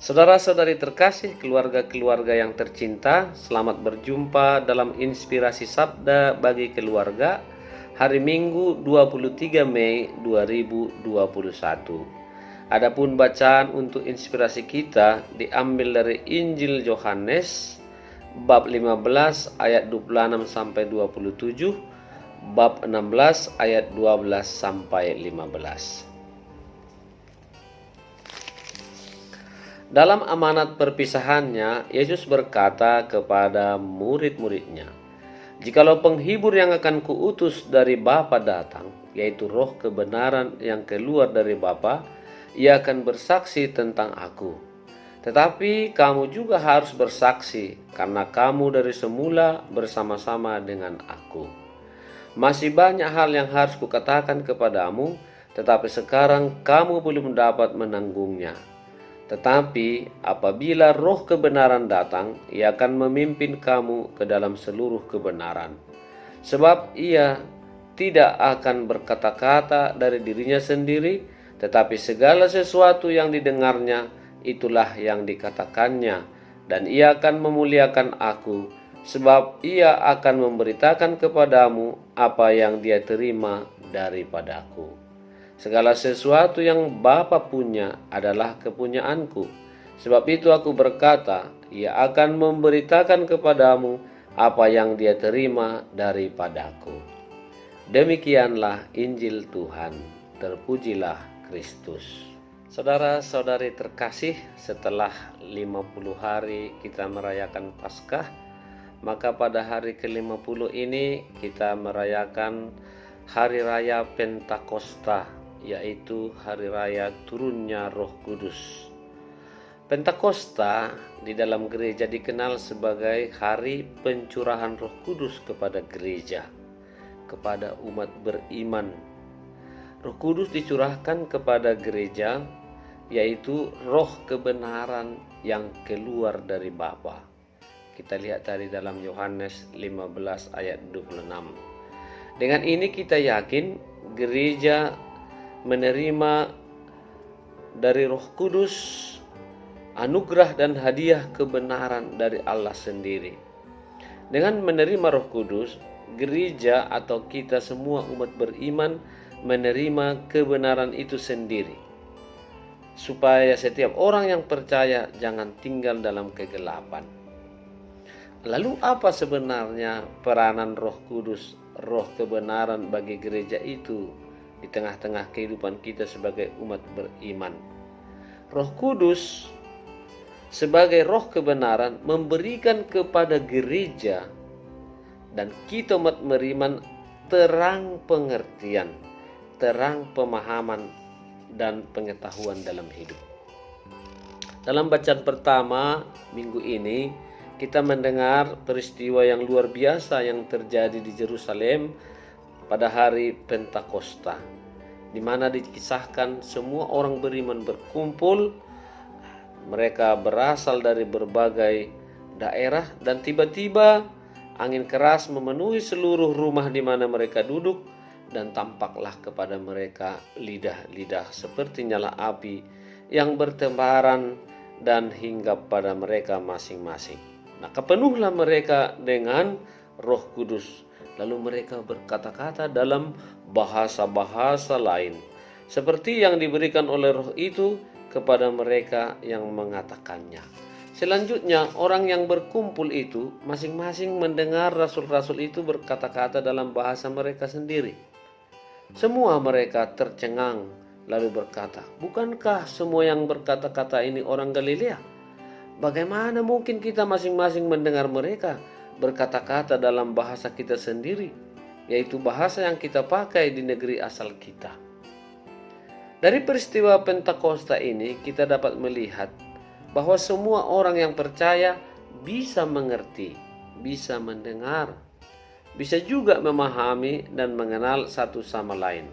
Saudara-saudari terkasih, keluarga-keluarga yang tercinta, selamat berjumpa dalam Inspirasi Sabda bagi Keluarga hari Minggu 23 Mei 2021. Adapun bacaan untuk inspirasi kita diambil dari Injil Yohanes bab 15 ayat 26 sampai 27, bab 16 ayat 12 sampai 15. Dalam amanat perpisahannya, Yesus berkata kepada murid-muridnya, "Jikalau penghibur yang akan kuutus dari Bapa datang, yaitu roh kebenaran yang keluar dari Bapa, ia akan bersaksi tentang aku. Tetapi kamu juga harus bersaksi, karena kamu dari semula bersama-sama dengan aku. Masih banyak hal yang harus kukatakan kepadamu, tetapi sekarang kamu belum dapat menanggungnya. Tetapi apabila roh kebenaran datang, ia akan memimpin kamu ke dalam seluruh kebenaran. Sebab ia tidak akan berkata-kata dari dirinya sendiri, tetapi segala sesuatu yang didengarnya, itulah yang dikatakannya. Dan ia akan memuliakan aku, sebab ia akan memberitakan kepadamu apa yang dia terima daripadaku. Segala sesuatu yang Bapa punya adalah kepunyaanku. Sebab itu aku berkata, ia akan memberitakan kepadamu apa yang dia terima daripadaku." Demikianlah Injil Tuhan. Terpujilah Kristus. Saudara-saudari terkasih, setelah 50 hari kita merayakan Paskah, maka pada hari ke-50 ini kita merayakan Hari Raya Pentakosta, yaitu hari raya turunnya Roh Kudus. Pentakosta di dalam gereja dikenal sebagai hari pencurahan Roh Kudus kepada gereja, kepada umat beriman. Roh Kudus dicurahkan kepada gereja, yaitu roh kebenaran yang keluar dari Bapa. Kita lihat tadi dalam Yohanes 15 ayat 26. Dengan ini kita yakin gereja menerima dari Roh Kudus anugerah dan hadiah kebenaran dari Allah sendiri. Dengan menerima Roh Kudus, gereja atau kita semua umat beriman menerima kebenaran itu sendiri, supaya setiap orang yang percaya jangan tinggal dalam kegelapan. Lalu apa sebenarnya peranan Roh Kudus, roh kebenaran bagi gereja itu di tengah-tengah kehidupan kita sebagai umat beriman? Roh Kudus sebagai roh kebenaran memberikan kepada gereja dan kita umat beriman terang pengertian, terang pemahaman dan pengetahuan dalam hidup. Dalam bacaan pertama minggu ini, kita mendengar peristiwa yang luar biasa yang terjadi di Yerusalem pada hari Pentakosta, di mana dikisahkan semua orang beriman berkumpul. Mereka berasal dari berbagai daerah dan tiba-tiba angin keras memenuhi seluruh rumah di mana mereka duduk, dan tampaklah kepada mereka lidah-lidah seperti nyala api yang bertebaran dan hinggap pada mereka masing-masing. Nah, kepenuhlah mereka dengan Roh Kudus. Lalu mereka berkata-kata dalam bahasa-bahasa lain, seperti yang diberikan oleh Roh itu kepada mereka yang mengatakannya. Selanjutnya, orang yang berkumpul itu masing-masing mendengar rasul-rasul itu berkata-kata dalam bahasa mereka sendiri. Semua mereka tercengang lalu berkata, "Bukankah semua yang berkata-kata ini orang Galilea? Bagaimana mungkin kita masing-masing mendengar mereka berkata-kata dalam bahasa kita sendiri, yaitu bahasa yang kita pakai di negeri asal kita?" Dari peristiwa Pentakosta ini kita dapat melihat bahwa semua orang yang percaya bisa mengerti, bisa mendengar, bisa juga memahami dan mengenal satu sama lain.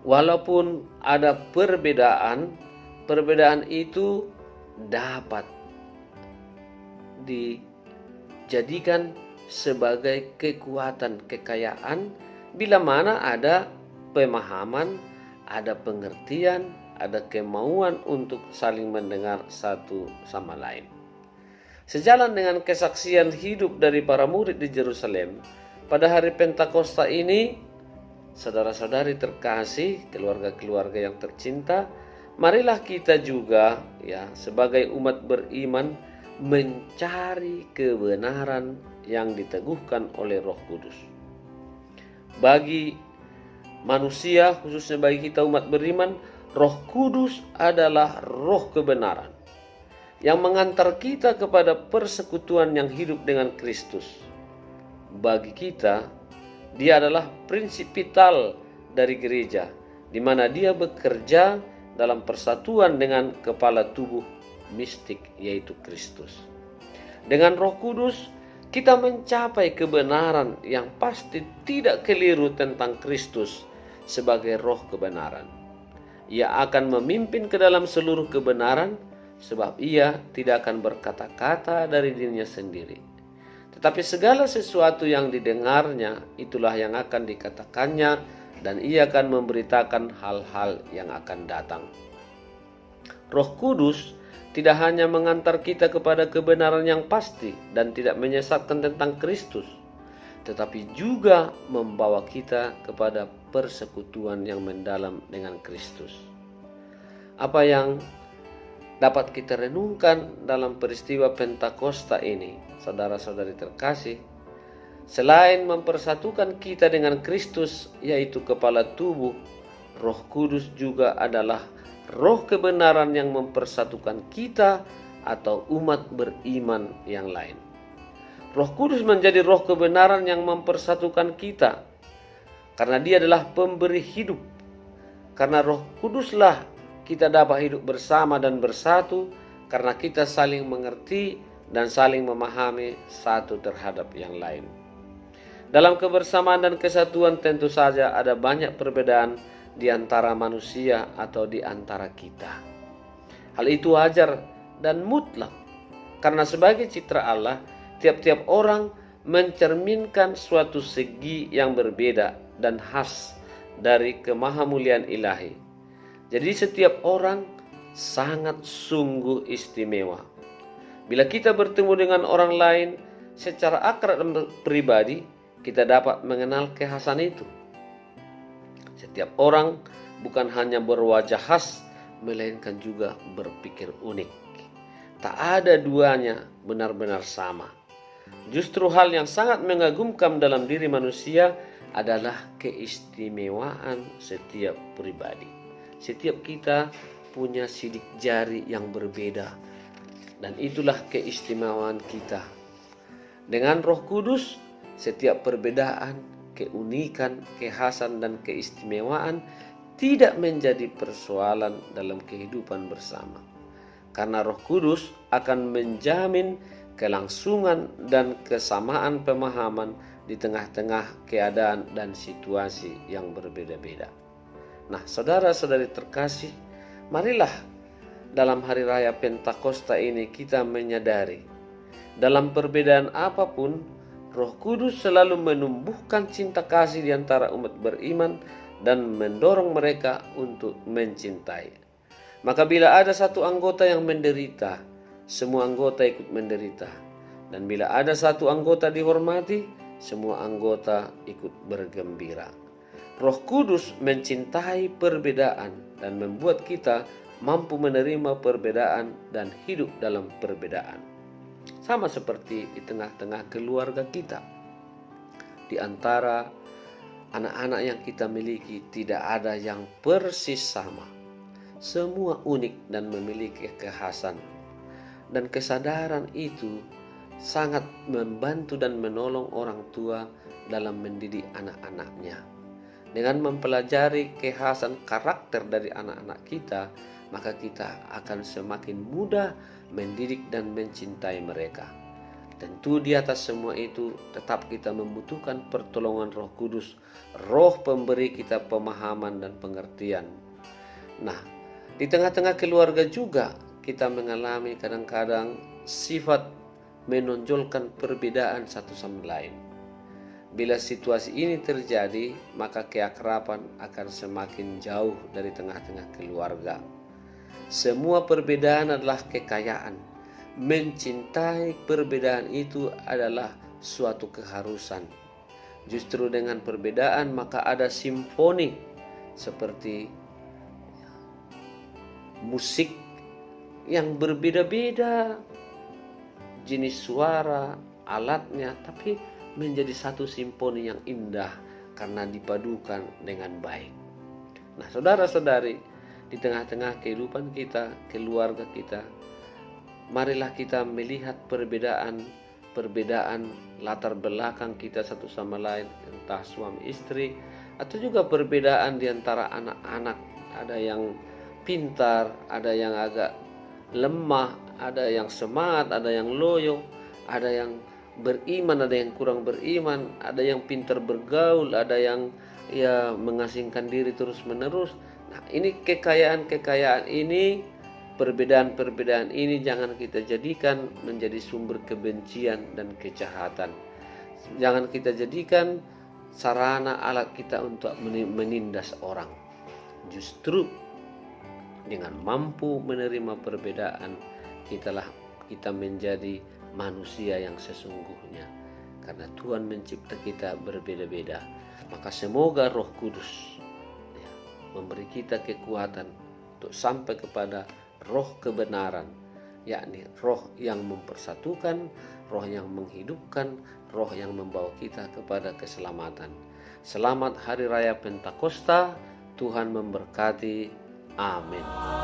Walaupun ada perbedaan, perbedaan itu dapat dijadikan sebagai kekuatan, kekayaan bila mana ada pemahaman, ada pengertian, ada kemauan untuk saling mendengar satu sama lain. Sejalan dengan kesaksian hidup dari para murid di Yerusalem, pada hari Pentakosta ini, saudara-saudari terkasih, keluarga-keluarga yang tercinta, marilah kita juga sebagai umat beriman mencari kebenaran yang diteguhkan oleh Roh Kudus. Bagi manusia, khususnya bagi kita umat beriman, Roh Kudus adalah roh kebenaran yang mengantar kita kepada persekutuan yang hidup dengan Kristus. Bagi kita, dia adalah prinsip vital dari gereja, di mana dia bekerja dalam persatuan dengan kepala tubuh mistik, yaitu Kristus. Dengan Roh Kudus, kita mencapai kebenaran yang pasti tidak keliru tentang Kristus sebagai roh kebenaran. Ia akan memimpin ke dalam seluruh kebenaran, sebab ia tidak akan berkata-kata dari dirinya sendiri. Tetapi segala sesuatu yang didengarnya, itulah yang akan dikatakannya, dan ia akan memberitakan hal-hal yang akan datang. Roh Kudus tidak hanya mengantar kita kepada kebenaran yang pasti dan tidak menyesatkan tentang Kristus, tetapi juga membawa kita kepada persekutuan yang mendalam dengan Kristus. Apa yang dapat kita renungkan dalam peristiwa Pentakosta ini, saudara-saudari terkasih, selain mempersatukan kita dengan Kristus, yaitu kepala tubuh, Roh Kudus juga adalah roh kebenaran yang mempersatukan kita atau umat beriman yang lain. Roh Kudus menjadi roh kebenaran yang mempersatukan kita, karena dia adalah pemberi hidup. Karena Roh Kuduslah kita dapat hidup bersama dan bersatu, karena kita saling mengerti dan saling memahami satu terhadap yang lain. Dalam kebersamaan dan kesatuan tentu saja ada banyak perbedaan di antara manusia atau di antara kita. Hal itu wajar dan mutlak, karena sebagai citra Allah, tiap-tiap orang mencerminkan suatu segi yang berbeda dan khas dari kemahamuliaan ilahi. Jadi setiap orang sangat sungguh istimewa. Bila kita bertemu dengan orang lain secara akrab dan pribadi, kita dapat mengenal kekhasan itu. Setiap orang bukan hanya berwajah khas, melainkan juga berpikir unik. Tak ada duanya benar-benar sama. Justru hal yang sangat mengagumkan dalam diri manusia adalah keistimewaan setiap pribadi. Setiap kita punya sidik jari yang berbeda, dan itulah keistimewaan kita. Dengan Roh Kudus, setiap perbedaan, keunikan, kekhasan, dan keistimewaan tidak menjadi persoalan dalam kehidupan bersama. Karena Roh Kudus akan menjamin kelangsungan dan kesamaan pemahaman di tengah-tengah keadaan dan situasi yang berbeda-beda. Nah, saudara-saudari terkasih, marilah dalam hari raya Pentakosta ini kita menyadari, dalam perbedaan apapun, Roh Kudus selalu menumbuhkan cinta kasih di antara umat beriman dan mendorong mereka untuk mencintai. Maka bila ada satu anggota yang menderita, semua anggota ikut menderita. Dan bila ada satu anggota dihormati, semua anggota ikut bergembira. Roh Kudus mencintai perbedaan dan membuat kita mampu menerima perbedaan dan hidup dalam perbedaan. Sama seperti di tengah-tengah keluarga kita. Di antara anak-anak yang kita miliki tidak ada yang persis sama. Semua unik dan memiliki kekhasan. Dan kesadaran itu sangat membantu dan menolong orang tua dalam mendidik anak-anaknya. Dengan mempelajari kekhasan karakter dari anak-anak kita, maka kita akan semakin mudah mendidik dan mencintai mereka. Tentu di atas semua itu tetap kita membutuhkan pertolongan Roh Kudus, roh pemberi kita pemahaman dan pengertian. Nah, di tengah-tengah keluarga juga kita mengalami kadang-kadang sifat menonjolkan perbedaan satu sama lain. Bila situasi ini terjadi, maka keakraban akan semakin jauh dari tengah-tengah keluarga. Semua perbedaan adalah kekayaan. Mencintai perbedaan itu adalah suatu keharusan. Justru dengan perbedaan maka ada simfoni, seperti musik yang berbeda-beda jenis suara, alatnya, tapi menjadi satu simfoni yang indah karena dipadukan dengan baik. Nah, saudara-saudari, di tengah-tengah kehidupan kita, keluarga kita, marilah kita melihat perbedaan latar belakang kita satu sama lain, entah suami istri atau juga perbedaan di antara anak-anak. Ada yang pintar, ada yang agak lemah, ada yang semangat, ada yang loyo, ada yang beriman, ada yang kurang beriman, ada yang pintar bergaul, ada yang mengasingkan diri terus menerus. Nah, ini kekayaan ini, perbedaan ini jangan kita jadikan menjadi sumber kebencian dan kejahatan. Jangan kita jadikan sarana alat kita untuk menindas orang. Justru dengan mampu menerima perbedaan, kita menjadi manusia yang sesungguhnya. Karena Tuhan mencipta kita berbeda-beda. Maka semoga Roh Kudus memberi kita kekuatan untuk sampai kepada roh kebenaran, yakni roh yang mempersatukan, roh yang menghidupkan, roh yang membawa kita kepada keselamatan. Selamat Hari Raya Pentakosta. Tuhan memberkati. Amin.